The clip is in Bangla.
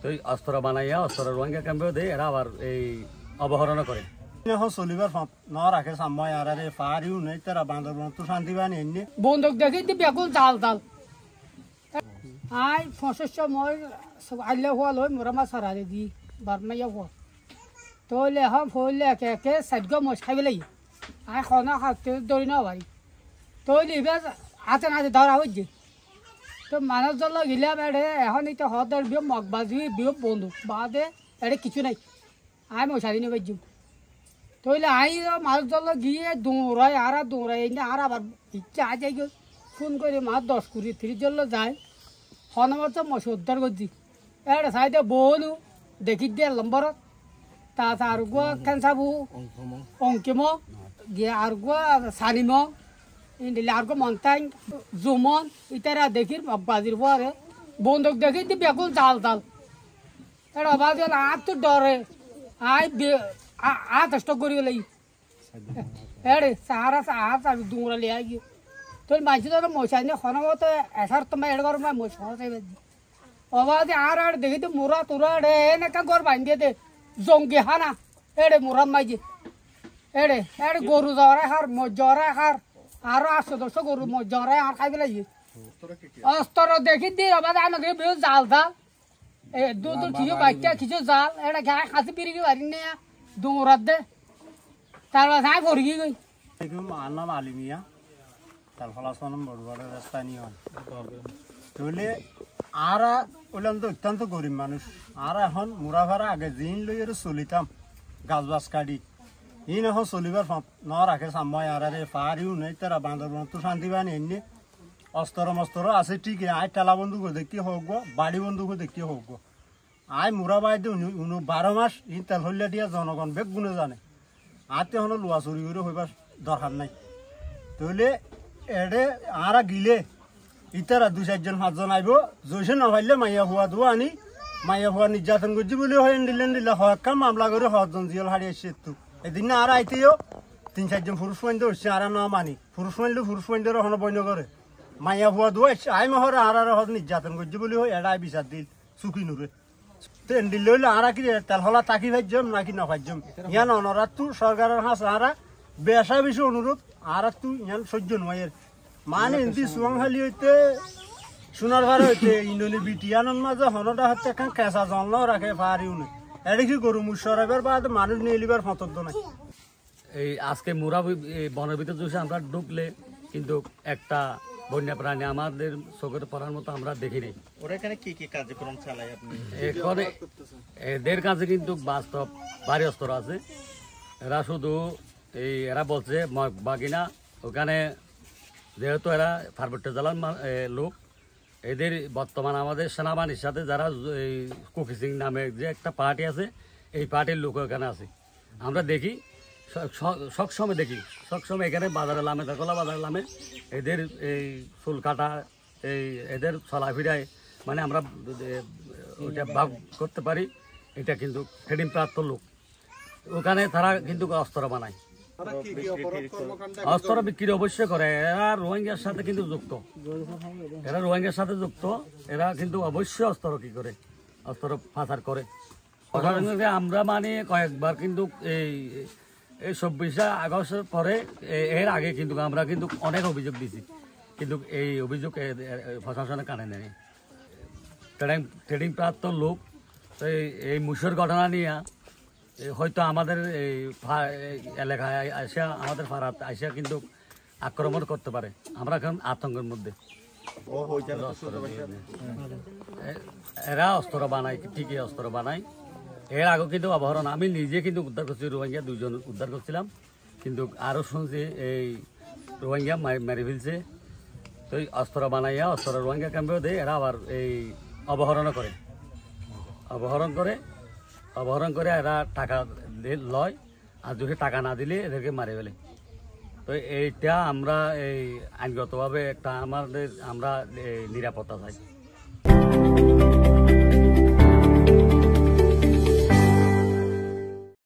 তো অস্ত্র বানাইয়া অস্ত্র রোহিঙ্গা ক্যাম্পেও দেয়, এরা আবার এই অপহরণ করে। চলিবার ন রাখে সাম্মাই আর পারিও নেই তারা বান্দরবন তো শান্তি বানি এনে বন্দুক দেখি বেগুন জাল জাল আই ফসস্য মই আইলে হওয়া লই মোরা মাছ হারারে দি বারমাইয়া হওয়া তৈলে হম ফইলে একে একে সাইড গো মশ খাইবে লাগি আই খানা খাতে দৌড়ি না পারি তৈলে এবার হাতে নাতে ধরা হয়েছে তো মানুষ জল গিলাম এড়ে এখন এটা হদের বিয়ে মগবাজি বিয়ে বন্ধু বাদে এড়ে কিছু নাই আই মশারি নিয়ে বাজু তৈলে আই মানুষ জল গিয়ে দৌড়ায় আর দৌড়ায় এনে আর আবার ইচ্ছা আজ গিয়ে ফোন করে মাছ 10-20-30 জল যায় হনমার তো মশ উদ্ধার করছি এড়ে সাইডে বলু দেখি দিয়ে লম্বরত তা আর গো কেনসাবু অঙ্কিম গিয়ে আর গো সানিম ইন্ডিলে আর গো মন্তাই জুমন ইতারা দেখি বাজির পরে বন্দুক দেখি দি বেগুন জাল জাল এটা বাজ আর তো ডরে আই আষ্ট করি লাই এড়ে সারা আর দুংরা লিয়া গিয়ে তোর মাঝে তো মশাই নিয়ে হনমত এসার তোমার এড় গরম মশাই অবাধে আর দেখি তো মুরা তুরা এড়ে এনেকা ঘর বাঁধিয়ে দে জঙ্গি হানা এড়ে মুরাম মাঝে এড়ে এড়ে গরু জরায় হার জরায় হার আরো 800-1000 গরু জরায় আর খাইবে লাগে অস্ত্র দেখি দি অবাধে আমাকে বেশ জাল জাল দূর কিছু বাচ্চা কিছু জাল এটা গায়ে খাসি পিরিকি বাড়ি নিয়ে দৌড়াত দে তারপর সাই ভরি গই আমার নাম আলিমিয়া তার ফলাসনম বড় বড় স্থানীয় তাহলে আর ওইলাম তো অত্যন্ত গরিব মানুষ আর এখন মুরা ভাড়া আগে জিন লই চলিতাম গাছ বাছ কাটি ইন এখন চলিবার ন রাখে সাম্মাই আর পারিও নেই তারা বান্দরবন তো শান্তি বানি এনে অস্ত্র মস্ত্র আছে ঠিকই আই টেলা বন্ধুক দেখি হোক গো বাড়ি বন্ধুক দেখি হোক গো আই মুরা বাইদে 12 মাস ই তেল হইলে দিয়া জনগণ বেগ গুণে জানে আতে হলো লোয়া চুরি করে হইবার দরকার নাই তাহলে এডে আর গিলে ইতারা 2-4-5 আইব জৈসে নভাইলে মাইয়া ভুয়া দোয়া আনি মাইয়া ভুয়া নির্যাতন করছি বলে হয় দিলে হকা মামলা করে হজন জিয়াল হারিয়ে এসছে তো এদিন আর আইতেও 3-4 পুরুষ মাইন্দ হচ্ছে আর না মানি পুরুষ মাইলে পুরুষ মাইন্দের হন বইন করে মাইয়া ভুয়া দোয়া আই মহর আর হদ নির্যাতন করছি বলে হয় এড়াই বিচার দিল চুকি নুরে তেন দিলে হইলে আর কি তেল হলা তাকি ভাজ্যম নাকি না ভাজ্যম ইয়ান অনরাত তু সরকারের হাস আর বেসা বেশি অনুরোধ আর তু ইয়ান সহ্য নয় মানে এমনি সুয়াংহালি হইতে সোনার ভাড়া হইতে ইন্ডোনি বিটিয়ানোর মাঝে হনটা হচ্ছে এখন কেঁচা জল রাখে পারিও না এটা কি গরু মুসরাবের বাদ মানুষ নিয়ে লিবার ফতদ্দ নাই এই আজকে মুরা বনের ভিতরে জুসে আমরা ঢুকলে কিন্তু একটা বন্য প্রাণী আমাদের চোখের পড়ার মতো আমরা দেখি নাই। ওরা এখানে কি কি কার্যক্রম চালায় আপনি? এখানে এদের কাছে কিন্তু বাস্তব ভারী অস্ত্র আছে। এরা শুধু এরা বলছে বাকিনা ওখানে যেহেতু এরা পার্বত্য জেলার লোক, এদের বর্তমান আমাদের সেনাবাহিনীর সাথে যারা এই কুকি সিং নামে যে একটা পার্টি আছে, এই পার্টির লোক এখানে আছে। আমরা দেখি সবসময় দেখি, সবসময় এখানে বাজারে লামে দখলা বাজারে লামে এদের এই চুল কাটা এদের চলাফেরায় মানে আমরা ওইটা ভাগ করতে পারি। এটা কিন্তু ট্রেনিং প্রাপ্ত লোক, ওখানে তারা কিন্তু অস্ত্র বানায়, অস্ত্র বিক্রি অবশ্যই করে। এরা রোহিঙ্গার সাথে কিন্তু যুক্ত, এরা রোহিঙ্গার সাথে যুক্ত, এরা কিন্তু অবশ্যই অস্ত্র কি করে অস্ত্র পাচার করে। আমরা মানে কয়েকবার কিন্তু এই 26 আগস্টের পরে এর আগে কিন্তু আমরা কিন্তু অনেক অভিযোগ দিয়েছি, কিন্তু এই অভিযোগ প্রশাসনে কানে নেই। ট্রেনিং প্রাপ্ত লোক এই মুসর ঘটনা নিয়ে হয়তো আমাদের এই এলাকায় আসিয়া আমাদের পাড়াতে আসিয়া কিন্তু আক্রমণ করতে পারে। আমরা এখন আতঙ্কের মধ্যে। এরা অস্ত্র বানায়, ঠিকই অস্ত্র বানায়। এর আগে কিন্তু অপহরণ আমি নিজে কিন্তু উদ্ধার করছি, রোহিঙ্গা 2 জন উদ্ধার করছিলাম, কিন্তু আরও শুনছি এই রোহিঙ্গা মেরে ফেলছে। তো এই অস্ত্র বানাইয়া অস্ত্র রোহিঙ্গা ক্যাম্পেও দেয়, এরা আবার এই অপহরণ করে এরা টাকা লয়, আর যদি টাকা না দিলে এদেরকে মারে ফেলে। তো এইটা আমরা এই আইনগতভাবে একটা আমরা নিরাপত্তা চাই।